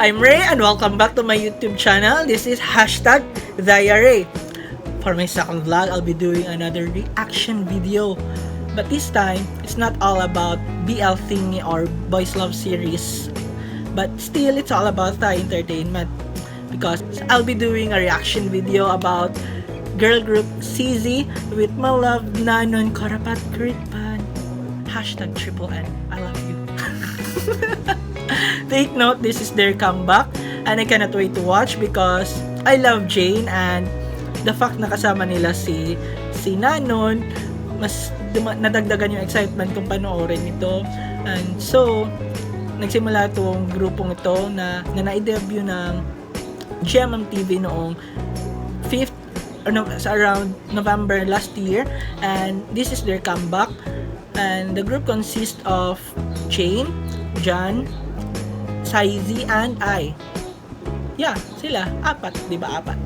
I'm Ray and welcome back to my YouTube channel. This is hashtag DiaRey. For my second vlog, I'll be doing another reaction video. But this time, it's not all about BL thingy or boys love series. But still, it's all about Thai entertainment. Because I'll be doing a reaction video about girl group Sizzy with my love Nanon Korapat Kirdpan. Hashtag triple N. I love you. Take note, this is their comeback and I cannot wait to watch because I love Jane and the fact na kasama nila si Nanon, mas nadagdagan yung excitement kung panoorin ito. And so, nagsimula itong grupong ito na na-debut ng GMMTV noong 5th around November last year, and this is their comeback. And the group consists of Jane, John, Sizzy, and I. Yeah, sila. Apat. Diba apat?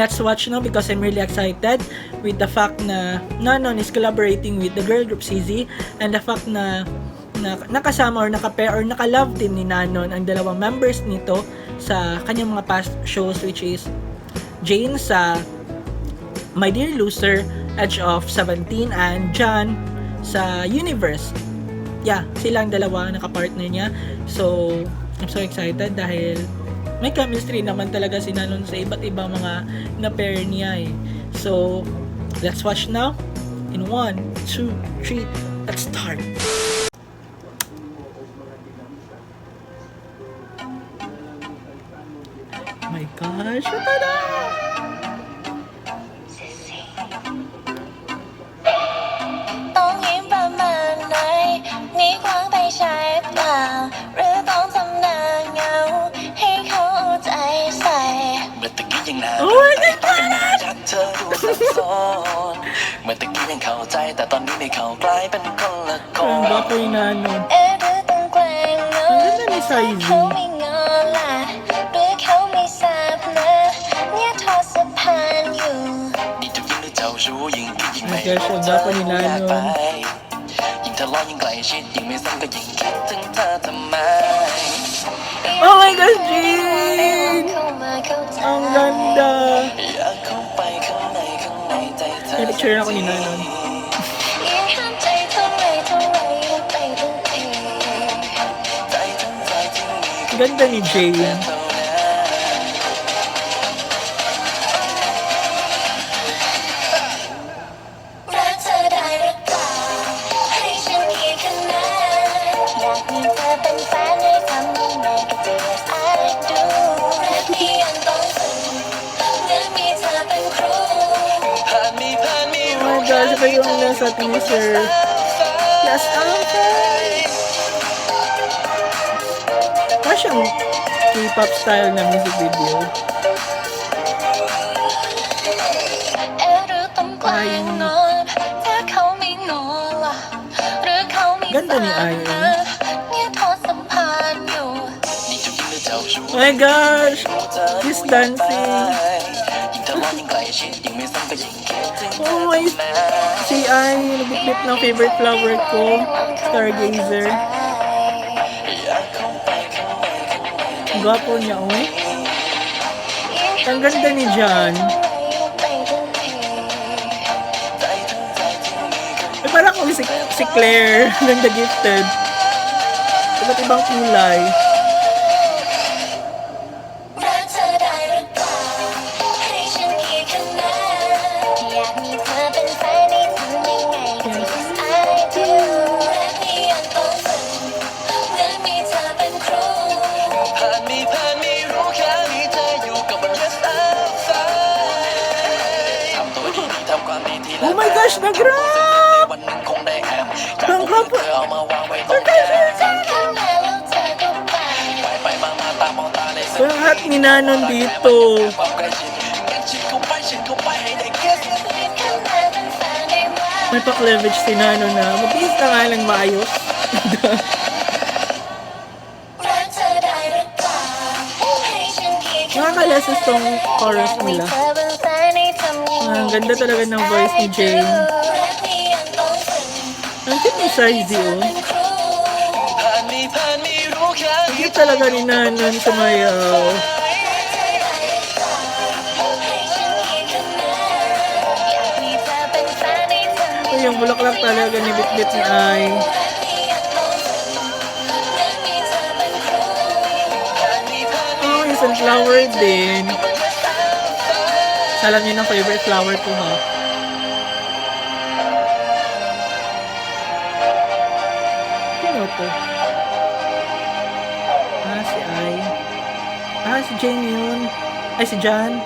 Let's watch now because I'm really excited with the fact na Nanon is collaborating with the girl group Sizzy, and the fact na nakasama or naka-pair or naka-love team ni Nanon ang dalawang members nito sa kanyang mga past shows, which is Jane sa My Dear Loser, Edge of 17, and John sa Universe. Yeah, silang dalawa naka-partner niya. So, I'm so excited dahil may chemistry naman talaga si Nanon sa iba't ibang mga na-pair niya eh. So, let's watch now. In 1, 2, 3, let's start! Oh my gosh, ito na! Oh my God! เมื่อตะกี้ยังเข้าใจแต่ตอนนี้ไม่เข้ากลายเป็นคนละค Ang น gwapo yung Nanon. Ang ganda ni Sizzy. นี่ทุกยิ่งได้เจ้าชู้ยิ่งคิดยิ่งไม่ Ang gosh, ang gwapo ni Nanon. ยิ่งทะเลาะยิ่งใกล้ชิดยิ่งไม่ซ้ำก็ยิ่งคิดถึงเธอทำไม Oh my gosh, Jane! Ang ganda! อยากเข้าไปข้างในใจเธอ May picture ako ni Nanon. Ganda ni Jane. Oh my gosh, ito yung nasa teaser. Yes, okay! Parang siyang K-pop style na music video. Ganda ni Iron. Oh my gosh! She's dancing. Oh my... Si Ai, nabitbit ng favorite flower ko. Stargazer. Ang gwapo niya, oh. Ang ganda ni John. Eh, parang kung si Claire ng The Gifted. Iba't ibang kulay. Oh my gosh, nag-rap! Ang gwapo! Ang hot ni Nanon dito. May pa-cleavage si Nanon na. Mabilis na nga lang maayos. Nakakalasas tong chorus nila. Ang ganda talaga ng voice ni Jane. Ang cute ni Sizzy, oh. Hindi talaga ni Nanon sumayaw. Yung bulaklak talaga ni Bitbit ni Ay. Oh, yung sunflower din. Alam niyo ng favorite flower ko ha. Sino to? Si Ay. Si Jane yun. Ay, si Jan.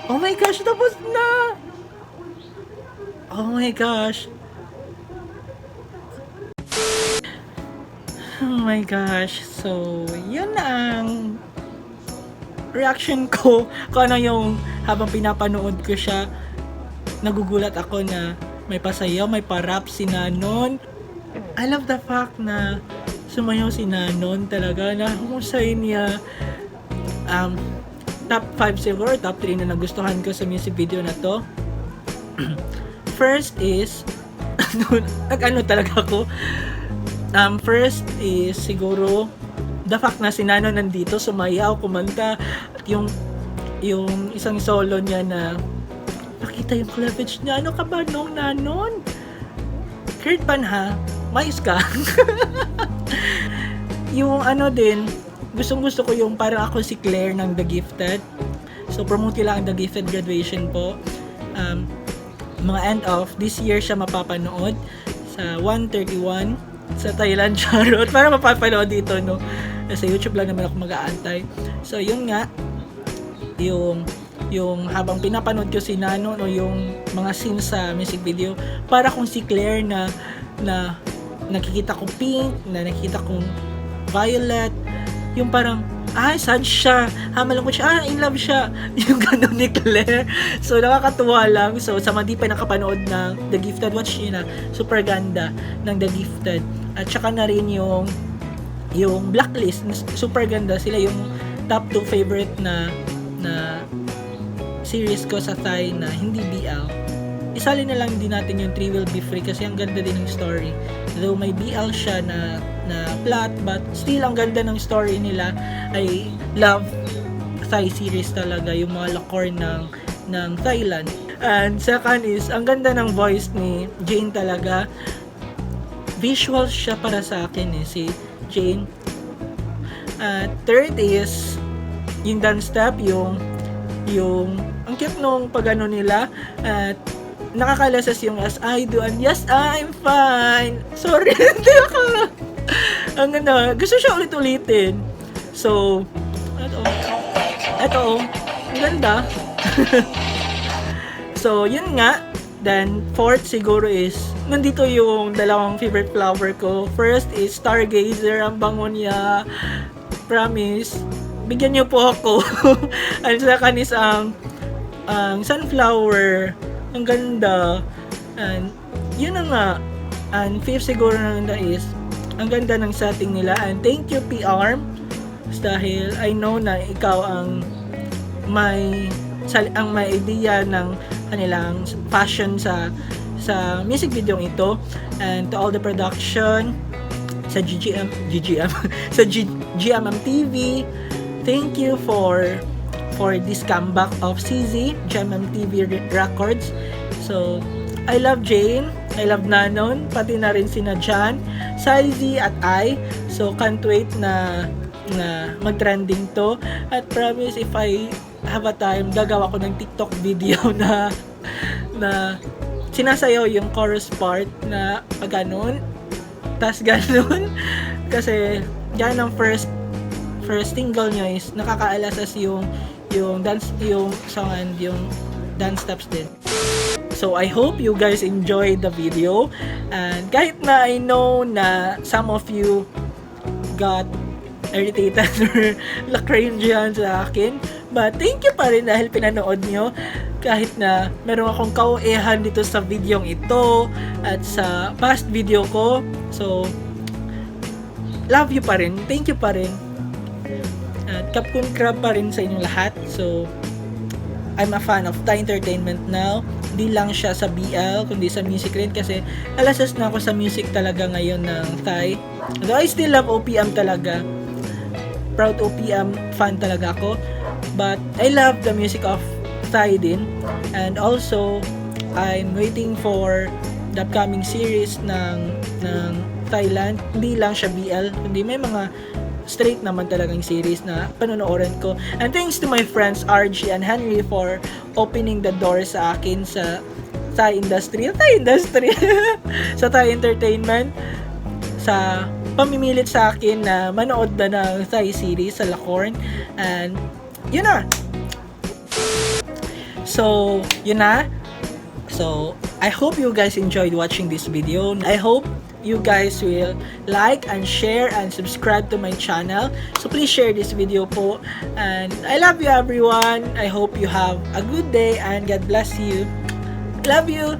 Oh my gosh, tapos na! Oh my gosh. Oh my gosh. So, yun ang reaction ko kung ano yung habang pinapanood ko siya. Nagugulat ako na may pasayaw, may parap si Nanon. I love the fact na sumayaw si Nanon talaga, na humusay niya. Top 5 siguro, top 3 na nagustuhan ko sa music video na to. First is nag-ano talaga ako. First is siguro the fact na si Nanon nandito, sumayaw, kumanta, at yung isang solo niya na nakita yung cleavage niya. Ano ka ba nung Nanon? Kirdpan ha? Mais ka? Yung ano din, gustong-gusto ko yung parang ako si Claire ng The Gifted. So promote lang ang The Gifted graduation po. Mga end of this year siya mapapanood sa 1:31 sa Thailand, charot. Para mapapanood dito, no? Sa YouTube lang naman ako mag-aantay. So, yun nga, yung habang pinapanood ko si Nanon o yung mga scenes sa music video, para kung si Claire na nakikita ko pink, na nakikita kong violet, yung parang sad siya, malungkot siya, in love siya, yung gano'n ni Claire. So, nakakatuwa lang. So, sa mga di pa nakapanood ng The Gifted, watch nyo na, super ganda ng The Gifted. At saka na rin yung Blacklist, super ganda. Sila yung top 2 favorite na series ko sa Thai na hindi BL. Isali na lang din natin yung 3 Will Be Free kasi ang ganda din ng story. Though may BL siya na plot, but still ang ganda ng story nila. I love Thai series talaga, yung mga lakor ng Thailand. And second is, ang ganda ng voice ni Jane talaga. Visual siya para sa akin si Jane. Third is, yung dance step, yung ang cute nung pagano nila. At nakakalasas yung as I do and yes, I'm fine. Sorry, hindi ako. Ang ganda. Gusto siya ulit-ulitin. So, ito, ang ganda. So, yun nga. Then, fourth siguro is, nandito yung dalawang favorite flower ko. First is Stargazer. Ang bango niya. Promise. Bigyan niyo po ako. And second is ang sunflower. Ang ganda. And yun na nga. And fifth siguro na is ang ganda ng setting nila. And thank you PR dahil I know na ikaw ang may idea ng kanilang fashion sa music video ito. And to all the production sa sa GMMTV, thank you for this comeback of Sizzy GMMTV Records. So I love Jane, I love Nanon, pati na rin sina Jan, Sizzy at I. So can't wait na mag-trending to. At promise, if I have a time, gagawa ko ng TikTok video na sinasayaw yung chorus part na ganun, tas ganun. Kasi yan ang first single niya is nakakaalasas yung dance, yung song and yung dance steps din. So I hope you guys enjoyed the video, and kahit na I know na some of you got irritated or la-cringe yan sa akin, but thank you pa rin dahil pinanood nyo kahit na meron akong kauehan dito sa videong ito at sa past video ko. So love you pa rin, thank you pa rin, at kapkun crab pa rin sa inyong lahat. So I'm a fan of Thai entertainment now. Hindi lang siya sa BL, kundi sa music rin kasi alasas na ako sa music talaga ngayon ng Thai. Although I still love OPM talaga. Proud OPM fan talaga ako. But I love the music of Thai din. And also, I'm waiting for the upcoming series ng Thailand. Hindi lang siya BL, kundi may mga straight naman talagang series na panonoorin ko. And thanks to my friends RG and Henry for opening the door sa akin sa Thai industry sa Thai entertainment, sa pamimilit sa akin na manood na ng Thai series sa Lacorn. And yun na. So, yun na. So, I hope you guys enjoyed watching this video. I hope you guys will like and share and subscribe to my channel. So please share this video po. And I love you everyone. I hope you have a good day and God bless you. Love you.